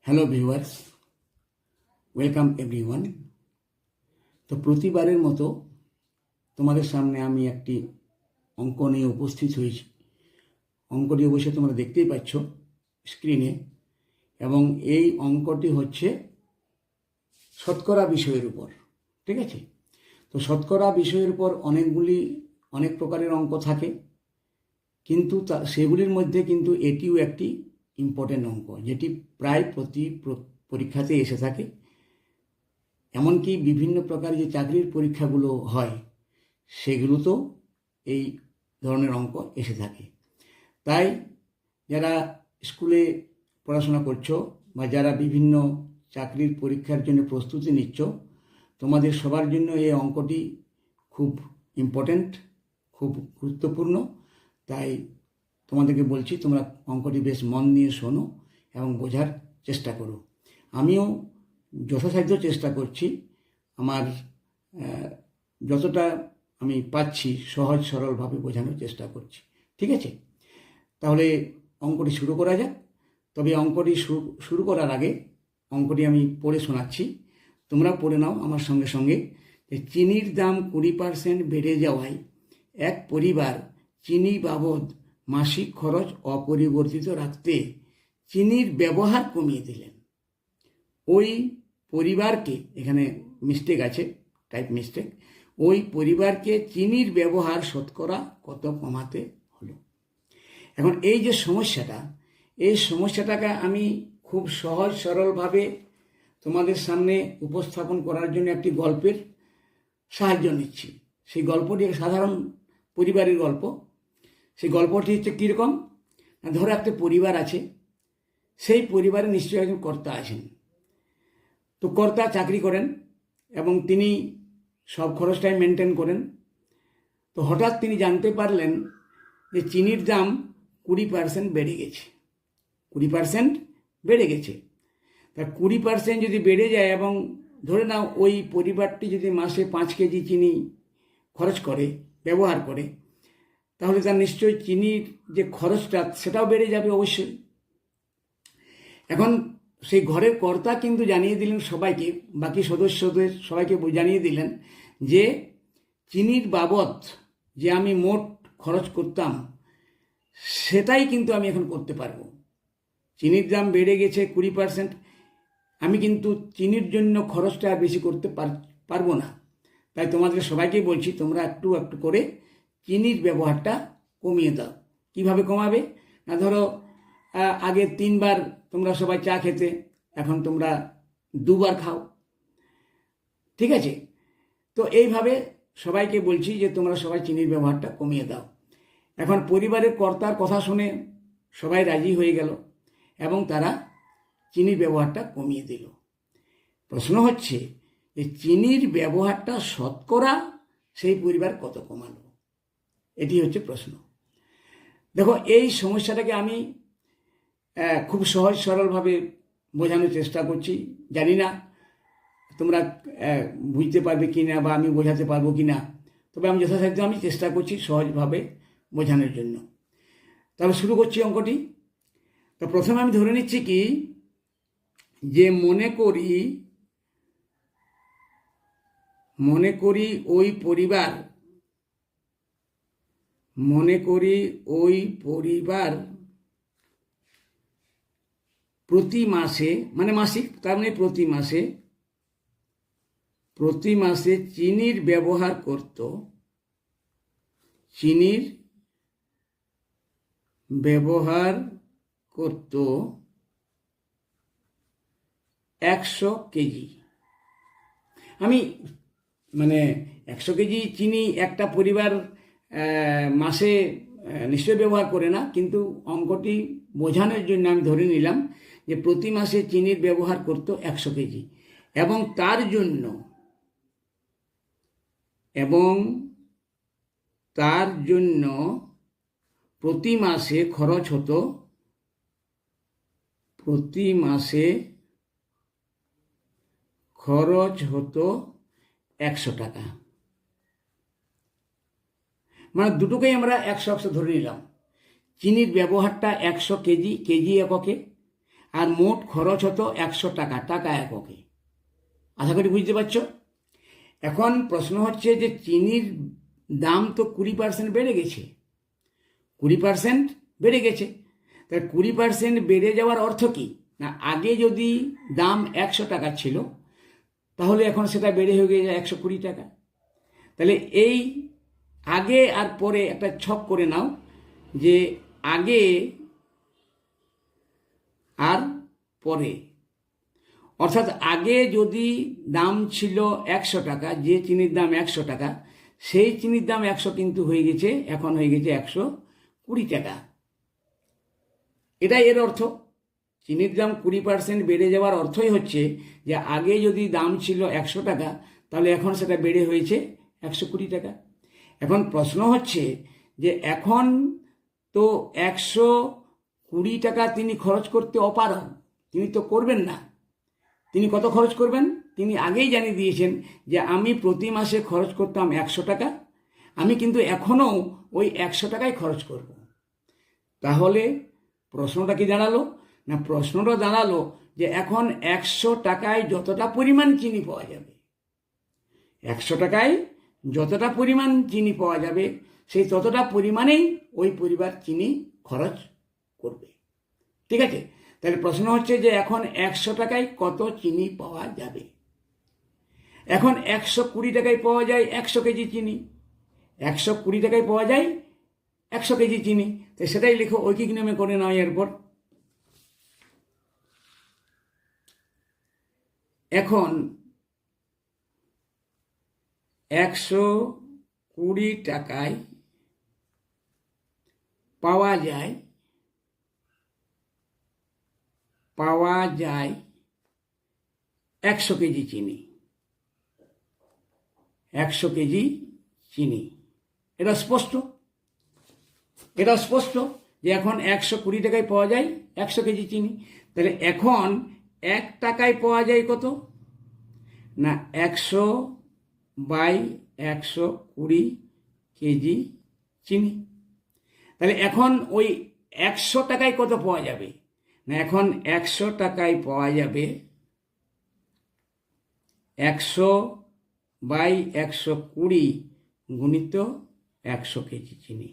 Hello viewers, welcome everyone. তো প্রতিবারের মতো তোমাদের সামনে আমি একটি অঙ্ক নিয়ে উপস্থিত হয়েছি। অঙ্কটি অবশ্যই তোমরা দেখতেই পাচ্ছ স্ক্রিনে, এবং এই অঙ্কটি হচ্ছে শতকরা বিষয়ের উপর। ঠিক আছে? তো শতকরা বিষয়ের উপর অনেক প্রকারের অঙ্ক থাকে, কিন্তু সেগুলির মধ্যে কিন্তু এটিও একটি ইম্পর্টেন্ট অঙ্ক, যেটি প্রায় প্রতি পরীক্ষাতে এসে থাকে। এমনকি বিভিন্ন প্রকার যে চাকরির পরীক্ষাগুলো হয় সেগুলোতেও এই ধরনের অঙ্ক এসে থাকে। তাই যারা স্কুলে পড়াশোনা করছো বা যারা বিভিন্ন চাকরির পরীক্ষার জন্য প্রস্তুতি নিচ্ছ, তোমাদের সবার জন্য এই অঙ্কটি খুব ইম্পর্ট্যান্ট, খুব গুরুত্বপূর্ণ। তাই তোমাদেরকে বলছি, তোমরা অঙ্কটি বেশ মন দিয়ে শোনো এবং বোঝার চেষ্টা করো। আমিও যথাসাধ্য চেষ্টা করছি, আমার যতটা আমি পাচ্ছি সহজ সরলভাবে বোঝানোর চেষ্টা করছি। ঠিক আছে? তাহলে অঙ্কটি শুরু করা যাক। তবে অঙ্কটি শুরু করার আগে অঙ্কটি আমি পড়ে শোনাচ্ছি, তোমরা পড়ে নাও আমার সঙ্গে সঙ্গে। যে চিনির দাম 20% বেড়ে যাওয়ায় এক পরিবার চিনি বাবদ মাসিক খরচ অপরিবর্তিত রাখতে চিনির ব্যবহার কমিয়ে দিলেন। ওই পরিবারকে, এখানে মিস্টেক আছে, টাইপ মিস্টেক, ওই পরিবারকে চিনির ব্যবহার শতকরা কত কমাতে হলো। এখন এই যে সমস্যাটা, এই সমস্যাটাকে আমি খুব সহজ সরলভাবে তোমাদের সামনে উপস্থাপন করার জন্য একটি গল্পের সাহায্য নিচ্ছি। সেই গল্পটি সাধারণ পরিবারের গল্প। সেই গল্পটি হচ্ছে কীরকম, ধরো একটা পরিবার আছে, সেই পরিবারে নিশ্চয়ই একজন কর্তা আছেন। তো কর্তা চাকরি করেন এবং তিনি সব খরচটাই মেনটেন করেন। তো হঠাৎ তিনি জানতে পারলেন যে চিনির দাম 20% বেড়ে গেছে। 20% বেড়ে গেছে। তা 20% যদি বেড়ে যায়, এবং ধরে নাও ওই পরিবারটি যদি মাসে 5 কেজি চিনি খরচ করে, ব্যবহার করে, তাহলে তার নিশ্চয়ই চিনির যে খরচটা সেটাও বেড়ে যাবে অবশ্যই। এখন সেই ঘরের কর্তা কিন্তু জানিয়ে দিলেন সবাইকে, বাকি সদস্যদের সবাইকে জানিয়ে দিলেন যে চিনির বাবদ যে আমি মোট খরচ করতাম সেটাই কিন্তু আমি এখন করতে পারবো। চিনির দাম বেড়ে গেছে 20%, আমি কিন্তু চিনির জন্য খরচটা আর বেশি করতে পারবো না। তাই তোমাদের সবাইকে বলছি, তোমরা একটু একটু করে চিনির ব্যবহারটা কমিয়ে দাও। কিভাবে কমাবে? না, ধরো আগে 3 বার তোমরা সবাই চা খেতে, এখন তোমরা 2 বার খাও। ঠিক আছে? তো এইভাবে সবাইকে বলছি যে তোমরা সবাই চিনির ব্যবহারটা কমিয়ে দাও। এখন পরিবারের কর্তার কথা শুনে সবাই রাজি হয়ে গেল এবং তারা চিনির ব্যবহারটা কমিয়ে দিল। প্রশ্ন হচ্ছে যে চিনির ব্যবহারটা শতকরা সেই পরিবার কত কমালো? এটি হচ্ছে প্রশ্ন। দেখো, এই সমস্যাটাকে আমি খুব সহজ সরলভাবে বোঝানোর চেষ্টা করছি। জানি না তোমরা বুঝতে পারবে কি না, বা আমি বোঝাতে পারবো কি না, তবে আমি যথাসাধ্য আমি চেষ্টা করছি সহজভাবে বোঝানোর জন্য। তাহলে শুরু করছি অঙ্কটি। তো প্রথমে আমি ধরে নিচ্ছি কি, যে মনে করি ওই পরিবার প্রতি মাসে, মানে মাসিক, তার মানে প্রতি মাসে চিনির ব্যবহার করত 100 কেজি। আমি 100 কেজি চিনি একটা পরিবার মাসে নিশ্চয় ব্যবহার করে না, কিন্তু অঙ্কটি বোঝানোর জন্য আমি ধরে নিলাম যে প্রতি মাসে চিনির ব্যবহার করত 100 কেজি, এবং তার জন্য প্রতি মাসে খরচ হতো 100 টাকা। মানে দুটোকেই আমরা 100 ধরে নিলাম। চিনির ব্যবহারটা 100 কেজি এককে, আর মোট খরচ হতো 100 টাকা, টাকা এককে। আশা করি বুঝতে পারছ। এখন প্রশ্ন হচ্ছে যে চিনির দাম তো 20% বেড়ে গেছে, 20% বেড়ে গেছে। তাহলে 20% বেড়ে যাওয়ার অর্থ কি না, আগে যদি দাম 100 টাকা ছিল তাহলে এখন সেটা বেড়ে হয়ে গেছে 120 টাকা। তাহলে এই আগে আর পরে একটা ছক করে নাও, যে আগে আর পরে, অর্থাৎ আগে যদি দাম ছিল 100 টাকা, যে চিনির দাম 100 টাকা, সেই চিনির দাম 100 কিন্তু হয়ে গেছে, এখন হয়ে গেছে 120 টাকা। এটাই এর অর্থ। চিনির দাম 20% বেড়ে যাওয়ার অর্থই হচ্ছে যে আগে যদি দাম ছিল 100 টাকা, তাহলে এখন সেটা বেড়ে হয়েছে 120 টাকা। এখন প্রশ্ন হচ্ছে যে এখন তো 120 টাকা তিনি খরচ করতে অপারগ, তিনি তো করবেন না। তিনি কত খরচ করবেন? তিনি আগেই জানিয়ে দিয়েছেন যে আমি প্রতি মাসে খরচ করতাম 100 টাকা, আমি কিন্তু এখনও ওই 100 টাকাই খরচ করব। তাহলে প্রশ্নটা কি দাঁড়ালো না, প্রশ্নটা দাঁড়ালো যে এখন 100 টাকায় যতটা পরিমাণ চিনি পাওয়া যাবে, 100 টাকায় যতটা পরিমাণ চিনি পাওয়া যাবে, সেই ততটা পরিমাণেই ওই পরিবার চিনি খরচ করবে। ঠিক আছে? তাহলে প্রশ্ন হচ্ছে যে এখন 100 টাকায় কত চিনি পাওয়া যাবে। এখন 120 টাকায় পাওয়া যায় 100 কেজি চিনি, 120 টাকায় পাওয়া যায় 100 কেজি চিনি। তো সেটাই লিখো, ঐকিক নিয়মে করে নাও। এরপর এখন 120 টাকায় পাওয়া যায় 100 কেজি চিনি, 100 কেজি চিনি। এটা স্পষ্ট, এটা স্পষ্ট যে এখন 120 টাকায় পাওয়া যায় 100 কেজি চিনি। তাহলে এখন 1 টাকায় পাওয়া যায় কত না, 100/120 কেজি চিনি। তাহলে এখন ওই 100 টাকায় কত পাওয়া যাবে না, এখন 100 টাকায় পাওয়া যাবে 100/120 গুণিত 100 কেজি চিনি।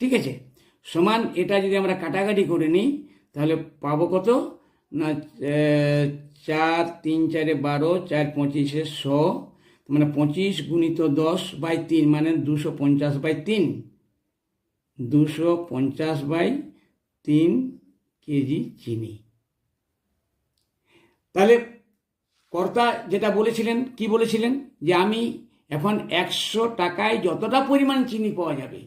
ঠিক আছে? সমান, এটা যদি আমরা কাটাকাটি করে নিই তাহলে পাবো কত না, 4 3 4 12, 4 25 100, মানে 25 গুণিত 10/3 মানে 250/3, 250/3 কেজি চিনি। তাহলে কর্তা যেটা বলেছিলেন, কি বলেছিলেন, যে আমি এখন 100 টাকায় যতটা পরিমাণ চিনি পাওয়া যাবে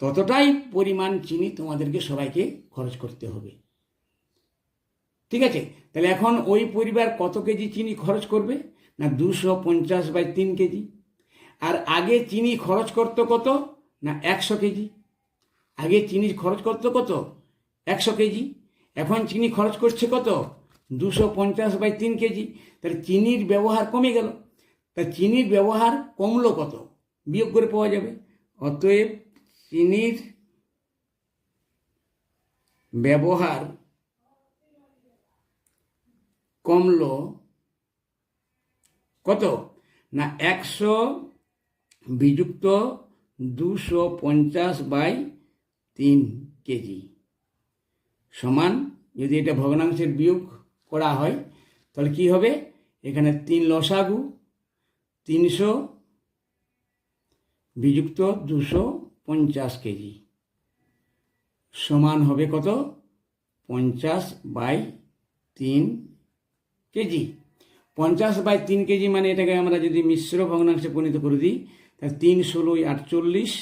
ততটাই পরিমাণ চিনি তোমাদেরকে সবাইকে খরচ করতে হবে। ঠিক আছে? তাহলে এখন ওই পরিবার কত কেজি চিনি খরচ করবে না, 250/3 কেজি। আর আগে চিনি খরচ করতো কত না, 100 কেজি। আগে চিনি খরচ করতো কত, 100 কেজি। এখন চিনি খরচ করছে কত, 250/3 কেজি। তাহলে চিনির ব্যবহার কমে গেল। তা চিনির ব্যবহার কমলো কত, বিয়োগ করে পাওয়া যাবে। অতএব চিনির ব্যবহার কমলো কত না, 100 বিযুক্ত 250/3 কেজি সমান, যদি এটা ভগ্নাংশের বিয়োগ করা হয় তাহলে কি হবে, এখানে 3 লসাগু, 300 বিযুক্ত 250 কেজি সমান হবে কত, 50/3 কেজি। 50/3 কেজি মানে এটাকে আমরা যদি মিশ্র ভগ্নাংশে পরিণত করে দিই তাহলে 3 16 48,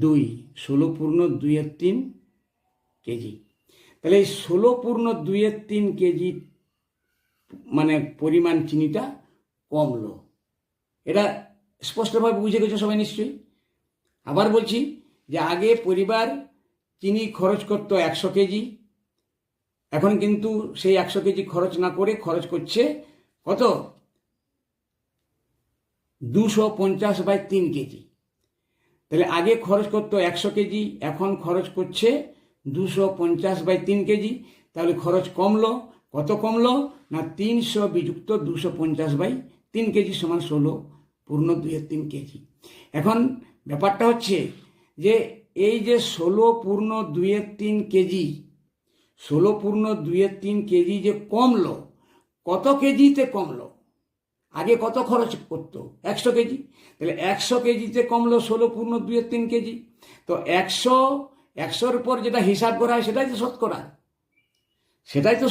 2 16 পূর্ণ 2/3 কেজি। তাহলে এই 16 পূর্ণ 2/3 কেজি মানে পরিমাণ চিনিটা কমলো। এটা স্পষ্টভাবে বুঝে গেছো সবাই নিশ্চয়ই। আবার বলছি যে আগে পরিবার চিনি খরচ করতো 100 কেজি, এখন কিন্তু সেই 100 কেজি খরচ না করে খরচ করছে কত, 250/3 কেজি। তাহলে আগে খরচ করতো 100 কেজি, এখন খরচ করছে 250/3 কেজি, তাহলে খরচ কমলো। কত কমলো না 300 বিযুক্ত 250/3 কেজি সমান 16.2 কেজি। এখন ব্যাপারটা হচ্ছে যে এই যে 16.2 কেজি, 16.2 কেজি যে কমলো, কত কেজিতে কমলো? আগে কত খরচ করতো? 100 কেজি। তাহলে 100 কেজিতে কমলো 16.2 কেজি। তো 100-100-র উপর যেটা হিসাব করা হয় সেটাই তো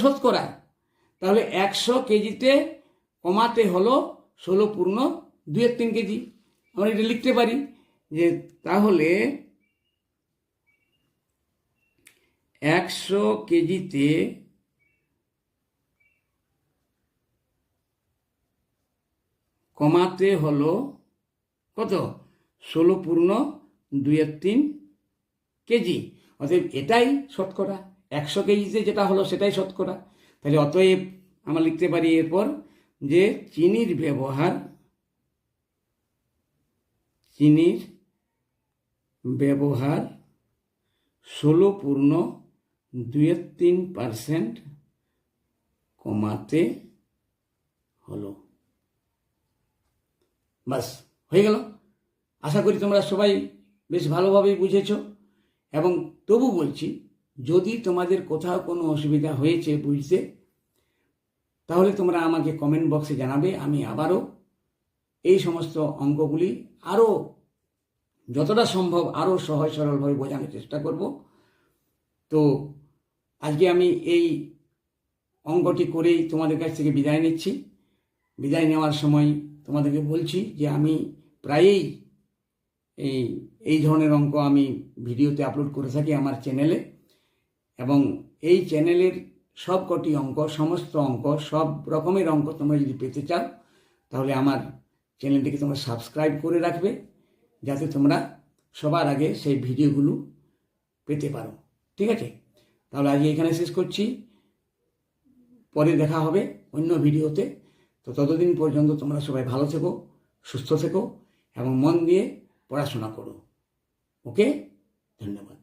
শতকরা। তাহলে 100 কেজিতে কমাতে হলো 16.2 কেজি। আমরা এটা লিখতে পারি যে তাহলে 100 কেজিতে কমাতে হলো কত? 16.2 কেজি। অতএব এটাই শতকরা। 100 কেজিতে যেটা হলো সেটাই শতকরা। তাহলে অতএব আমরা লিখতে পারি এরপর যে চিনির ব্যবহার 16.2 কমাতে হলো। বাস হয়ে গেল। আশা করি তোমরা সবাই বেশ ভালোভাবেই বুঝেছ। এবং তবু বলছি, যদি তোমাদের কোথাও কোনো অসুবিধা হয়েছে বুঝতে, তাহলে তোমরা আমাকে কমেন্ট বক্সে জানাবে। আমি আবারও এই সমস্ত অঙ্কগুলি আরও যতটা সম্ভব আরও সহজ সরলভাবে বোঝানোর চেষ্টা করব। তো আজকে আমি এই অঙ্কটি করেই তোমাদের কাছ থেকে বিদায় নিচ্ছি। বিদায় নেওয়ার সময় তোমাদেরকে বলছি যে আমি প্রায়ই এই ধরনের অঙ্ক আমি ভিডিওতে আপলোড করে থাকি আমার চ্যানেলে। এবং এই চ্যানেলের সবকটি অঙ্ক, সমস্ত অঙ্ক, সব রকমের অঙ্ক তোমরা যদি পেতে চাও, তাহলে আমার চ্যানেলটিকে তোমরা সাবস্ক্রাইব করে রাখবে, যাতে তোমরা সবার আগে সেই ভিডিওগুলো পেতে পারো। ঠিক আছে? তাহলে আজকে এখানে শেষ করছি। পরে দেখা হবে অন্য ভিডিওতে। তো ততদিন পর্যন্ত তোমরা সবাই ভালো থেকো, সুস্থ থেকো এবং মন দিয়ে পড়াশোনা করো। ওকে? ধন্যবাদ।